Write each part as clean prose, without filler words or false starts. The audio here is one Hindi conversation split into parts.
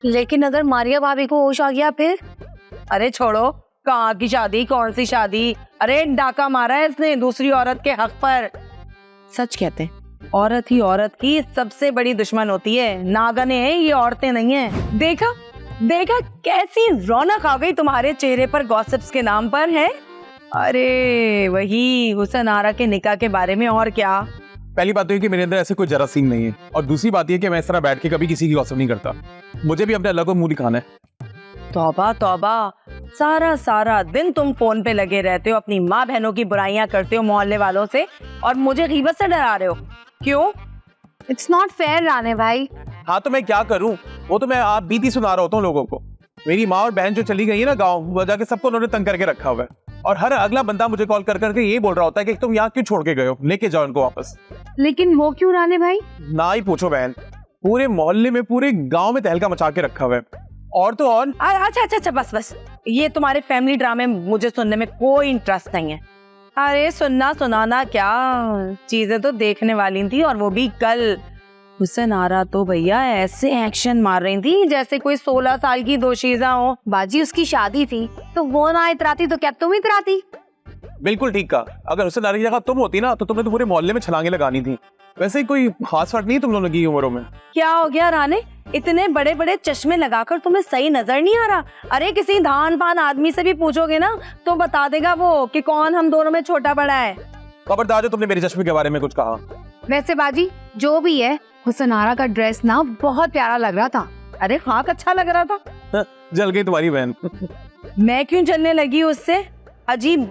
लेकिन अगर मारिया भाभी को होश आ गया फिर? अरे छोड़ो, कहाँ की शादी, कौन सी शादी? अरे डाका मारा है इसने दूसरी औरत के हक पर। सच कहते हैं, औरत ही औरत की सबसे बड़ी दुश्मन होती है। नागने हैं ये, औरतें नहीं है। देखा देखा कैसी रौनक आ गई तुम्हारे चेहरे पर गॉसिप्स के नाम पर है। अरे वही हुसन आरा के निकाह के बारे में। और क्या? पहली बात तो ये कि मेरे अंदर ऐसे कोई जरासीम नहीं है, और दूसरी बात ये कि मैं इस तरह बैठ के कभी किसी की गॉसिप नहीं करता। मुझे भी अपने अल्लाह को मुंह दिखाना है। तौबा तौबा, सारा दिन तुम फोन पे लगे रहते हो, अपनी माँ बहनों की बुराइयां करते हो मोहल्ले वालों से, और मुझे गीबत से डरा रहे हो। क्यों? इट्स नॉट फेयर राने भाई। हाँ तो मैं क्या करूं, वो तो मैं आप बीती सुना रहा होता हूँ लोगों को। मेरी माँ और बहन जो चली गई है ना गाँव, वो जाके सबको उन्होंने तंग करके रखा हुआ है, और हर अगला बंदा मुझे कॉल कर करके ये बोल रहा होता है कि तुम यहाँ क्यों छोड़ के गए हो, लेके जाओ इनको वापस। लेकिन वो क्यों राने भाई? ना ही पूछो बहन, पूरे मोहल्ले में पूरे गांव में तहलका मचा के रखा हुआ है। और तो और अच्छा बस, ये तुम्हारे फैमिली ड्रामे मुझे सुनने में कोई इंटरेस्ट नहीं है। अरे सुनना सुनाना क्या, चीजें तो देखने वाली थी, और वो भी कल। हुसन आरा तो भैया ऐसे एक्शन मार रही थी जैसे कोई 16 साल की दोशीजा हो। बाजी उसकी शादी थी, तो वो ना इतराती तो क्या तुम इतराती? बिल्कुल ठीक कहा, अगर हुसन आरा की जगह तुम होती ना तो तुमने तो पूरे मोहल्ले में छलांगे लगानी थी। वैसे कोई खास फर्क नहीं तुम लोगों की उम्रों में। क्या हो गया राने, इतने बड़े बड़े चश्मे लगाकर तुम्हें सही नजर नहीं आ रहा? अरे किसी धान पान आदमी से भी पूछोगे ना तो बता देगा वो कि कौन हम दोनों में छोटा बड़ा है। खबरदार जो तुमने मेरे चश्मे के बारे में कुछ कहा। वैसे बाजी जो भी है, हुसन आरा का ड्रेस ना बहुत प्यारा लग रहा था। अरे खाक अच्छा लग रहा था। जल गई तुम्हारी बहन। मैं क्यों जलने लगी उससे? अजीब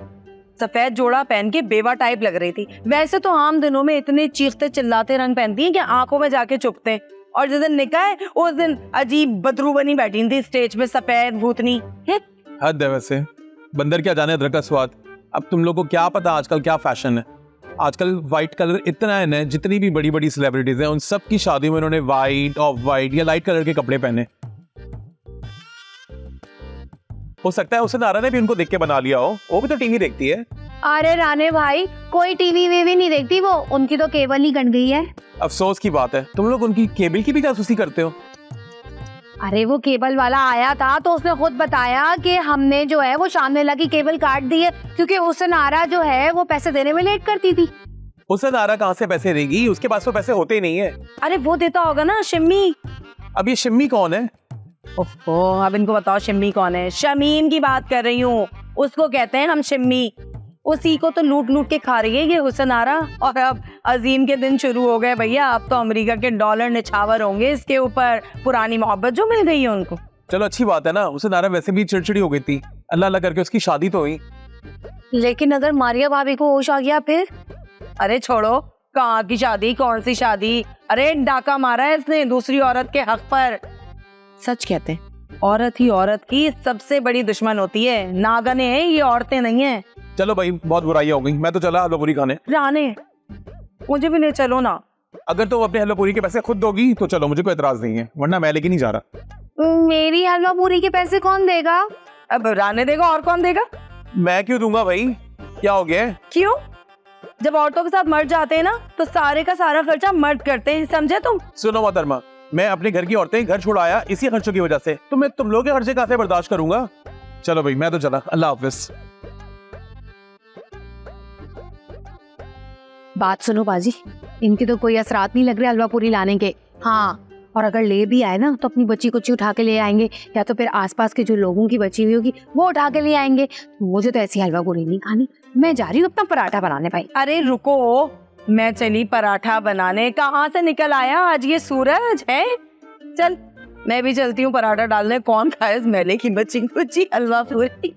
सफेद जोड़ा पहन के बेवा टाइप लग रही थी। वैसे तो आम दिनों में इतने चीखते चिल्लाते रंग पहनती हैं कि आंखों में जाके चुभते, और जिस दिन निकाह है उस दिन अजीब बदरू बनी बैठी थी स्टेज पे, सफेद भूतनी। हद है वैसे, बंदर क्या जाने अदरक का स्वाद। अब तुम लोगों को क्या पता आजकल क्या फैशन है। आजकल व्हाइट कलर इतना है ना, जितनी भी बड़ी बड़ी सेलिब्रिटीज हैं उन सब की शादी में उन्होंने व्हाइट, ऑफ व्हाइट या लाइट कलर के कपड़े पहने। हो सकता है हुसन आरा ने भी उनको देख के बना लिया हो, वो भी तो टीवी देखती है। अरे राने भाई, कोई टीवी वीवी नहीं देखती वो, उनकी तो केबल ही कट गई है। अफसोस की बात है, तुम लोग उनकी केबल की भी जासूसी करते हो। अरे वो केबल वाला आया था तो उसने खुद बताया कि हमने जो है वो शामिला की केबल काट दी है, क्योंकि हुसन आरा जो है वो पैसे देने में लेट करती थी। हुसन आरा कहाँ से पैसे देगी, उसके पास तो पैसे होते ही नहीं है। अरे वो देता होगा ना, शिम्मी। अब ये शिम्मी कौन है? ओहो, अब इनको बताओ शिम्मी कौन है। शमीम की बात कर रही हूँ, उसको कहते हैं हम शिम्मी। उसी को तो लूट लूट के खा रही है ये हुसन आरा। और अब अजीम के दिन शुरू हो गए भैया, अब तो अमेरिका के डॉलर निछावर होंगे इसके ऊपर, पुरानी मोहब्बत जो मिल गई है उनको। चलो अच्छी बात है ना, हुसन आरा वैसे भी चिड़चिड़ी हो गई थी, अल्लाह अल्लाह करके उसकी शादी तो हुई। लेकिन अगर मारिया भाभी को होश आ गया फिर? अरे छोड़ो, कहाँ की शादी, कौन सी शादी? अरे डाका मारा है इसने दूसरी औरत के हक पर। सच कहते हैं, औरत ही औरत की सबसे बड़ी दुश्मन होती है। नागने हैं ये, औरतें नहीं है। चलो भाई, बहुत बुराई हो गई, मैं तो चला हलवा पूरी खाने। राने मुझे भी ले चलो ना। अगर तुम अपने हलवा पूरी के पैसे खुद दोगी तो चलो, मुझे कोई एतराज नहीं है, वरना मैं लेके नहीं जा रहा। मेरी हलवा पूरी के पैसे कौन देगा? अब राने देगा, और कौन देगा? मैं क्यों दूंगा भाई, क्या हो गया? क्यों? जब औरतों के साथ मर्द जाते हैं ना तो सारे का सारा खर्चा मर्द करते हैं, समझे तुम? सुनो मोहतरमा, मैं अपने घर की औरतें घर छोड़ आया इसी खर्चों की वजह से, तो मैं तुम लोगों के खर्चे कहाँ से बर्दाश्त करूंगा। चलो भाई, मैं तो चला, अल्लाह हाफिज। बात सुनो बाजी, इनके तो कोई असरात नहीं लग रहे हलवा पूरी लाने के। हाँ, और अगर ले भी आए ना तो अपनी बच्ची कुछ उठा के ले आएंगे, या तो फिर आसपास के जो लोगों की बची हुई होगी वो उठा के ले आएंगे। मुझे तो ऐसी हलवा पूरी नहीं खानी, मैं जा रही हूँ अपना पराठा बनाने। भाई अरे रुको, मैं चली पराठा बनाने। कहाँ से निकल आया आज ये सूरज है? चल मैं भी चलती हूँ पराठा डालने। कौन खाए इस मेले की बच्ची कुची हलवा पूरी।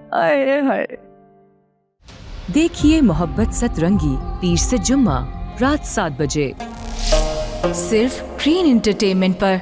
हाय हाय। देखिए मोहब्बत सतरंगी पीर से जुम्मा रात 7 बजे सिर्फ ग्रीन एंटरटेनमेंट पर।